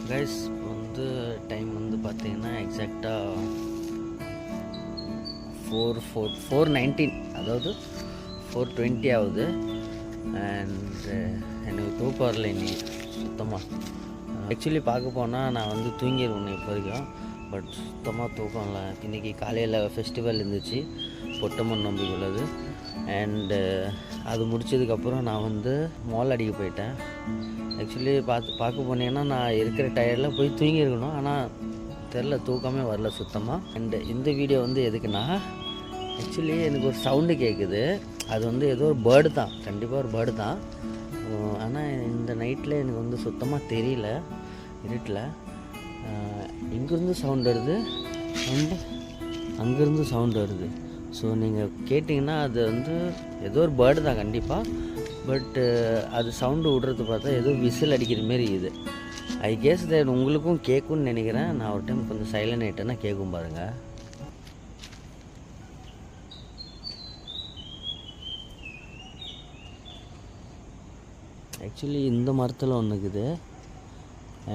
Guys வந்து time வந்து பார்த்தீங்கன்னா எக்ஸாக்டாக 4:19 அதாவது 4:20 ஆகுது. அண்ட் எனக்கு தூக்கம் வரல இன்னைக்கு சுத்தமாக. ஆக்சுவலி பார்க்க போனால் நான் வந்து தூங்கிடுவேன் இப்போ வரைக்கும். பட் சுத்தமாக தூக்கம் இல்லை. இன்றைக்கி காலையில் ஃபெஸ்டிவல் இருந்துச்சு, பொட்டம்மன் நோம்பி உள்ளது. அண்டு அது முடித்ததுக்கப்புறம் நான் வந்து மால் அடிக்க போயிட்டேன். ஆக்சுவலி பார்க்க போனீங்கன்னா நான் இருக்கிற டயர்டில் போய் தூங்கியிருக்கணும், ஆனால் தெரில, தூக்கமே வரல சுத்தமாக. அண்டு இந்த வீடியோ வந்து எதுக்குன்னா, ஆக்சுவலி எனக்கு ஒரு சவுண்டு கேட்குது. அது வந்து ஏதோ ஒரு பேர்டு தான், கண்டிப்பாக ஒரு பேர்டு தான். ஆனால் இந்த நைட்டில் எனக்கு வந்து சுத்தமாக தெரியல, இருட்டில். இங்கேருந்து சவுண்ட் வருது அண்டு அங்கேருந்து சவுண்ட் வருது. ஸோ நீங்கள் கேட்டிங்கன்னா அது வந்து ஏதோ ஒரு பேர்டு தான் கண்டிப்பாக. பட்டு அது சவுண்டு விடுறது பார்த்தா ஏதோ விசில் அடிக்கிற மாரி இது. ஐ கெஸ் தட் உங்களுக்கும் கேட்கும்னு நினைக்கிறேன். நான் ஒரு டைம் கொஞ்சம் சைலண்ட் ஆகிட்டேன்னா கேட்கும் பாருங்கள். ஆக்சுவலி இந்த மரத்தில் ஒன்று இருக்குது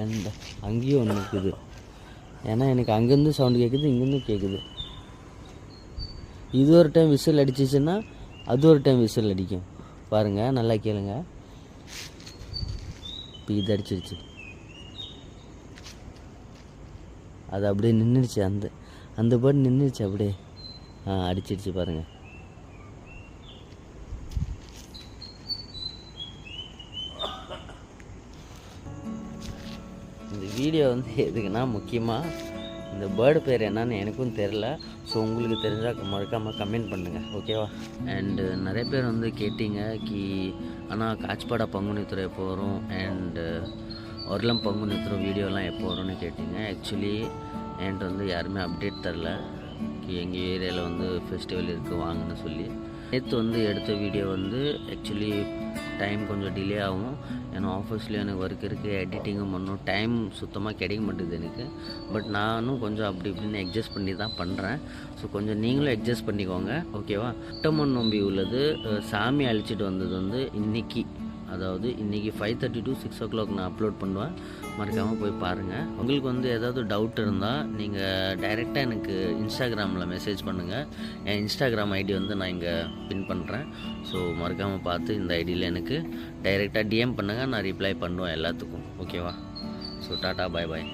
அண்ட் அங்கேயும் ஒன்று இருக்குது. ஏன்னா எனக்கு அங்கேருந்து சவுண்டு கேட்குது, இங்கேருந்து கேட்குது. இது ஒரு டைம் விசில் அடிச்சிச்சுன்னா அது ஒரு டைம் விசில் அடிக்கும் பாருங்கள், நல்லா கேளுங்க. இப்போ இது அடிச்சிருச்சு, அது அப்படியே நின்றுடுச்சு. அந்த பேர்டு நின்றுடுச்சு அப்படியே. அடிச்சிருச்சு பாருங்கள். இந்த வீடியோ வந்து எதுக்குன்னா, முக்கியமாக இந்த பேர்டு பேர் என்னன்னு எனக்கும் தெரில. ஸோ உங்களுக்கு தெரிஞ்சால் மறக்காமல் கமெண்ட் பண்ணுங்கள், ஓகேவா? அண்டு நிறைய பேர் வந்து கேட்டிங்க ஆனால் காட்சிப்பாடா பங்குனித்துறை எப்போ வரும் அண்டு ஒரளம் பங்குனித்துறை வீடியோலாம் எப்போ வரும்னு கேட்டிங்க. ஆக்சுவலி என்கிட்ட வந்து யாருமே அப்டேட் தரல எங்கள் ஏரியாவில் வந்து ஃபெஸ்டிவல் இருக்குது வாங்கன்னு சொல்லி. நேற்று வந்து எடுத்த வீடியோ வந்து ஆக்சுவலி டைம் கொஞ்சம் டிலே ஆகும். ஏன்னா ஆஃபீஸ்லேயும் எனக்கு ஒர்க் இருக்குது, எடிட்டிங்கும் பண்ணணும், டைம் சுத்தமாக கிடைக்க மாட்டேது எனக்கு. பட் நானும் கொஞ்சம் அப்படி இப்படின்னு அட்ஜஸ்ட் பண்ணி தான் பண்ணுறேன். ஸோ கொஞ்சம் நீங்களும் அட்ஜஸ்ட் பண்ணிக்கோங்க, ஓகேவா? பொட்டம்மன் நோம்பி உள்ளது சாமி அழிச்சிட்டு வந்தது வந்து இன்றைக்கி, அதாவது இன்றைக்கி 5:30 to 6 o'clock நான் அப்லோட் பண்ணுவேன். மறக்காமல் போய் பாருங்கள். உங்களுக்கு வந்து ஏதாவது டவுட் இருந்தால் நீங்கள் டைரெக்டாக எனக்கு இன்ஸ்டாகிராமில் மெசேஜ் பண்ணுங்கள். என் இன்ஸ்டாகிராம் ஐடி வந்து நான் இங்கே பின் பண்ணுறேன். ஸோ மறக்காமல் பார்த்து இந்த ஐடியில் எனக்கு டைரெக்டாக டிஎம் பண்ணுங்கள், நான் ரிப்ளை பண்ணுவேன் எல்லாத்துக்கும், ஓகேவா? ஸோ டாட்டா, பாய் பாய்.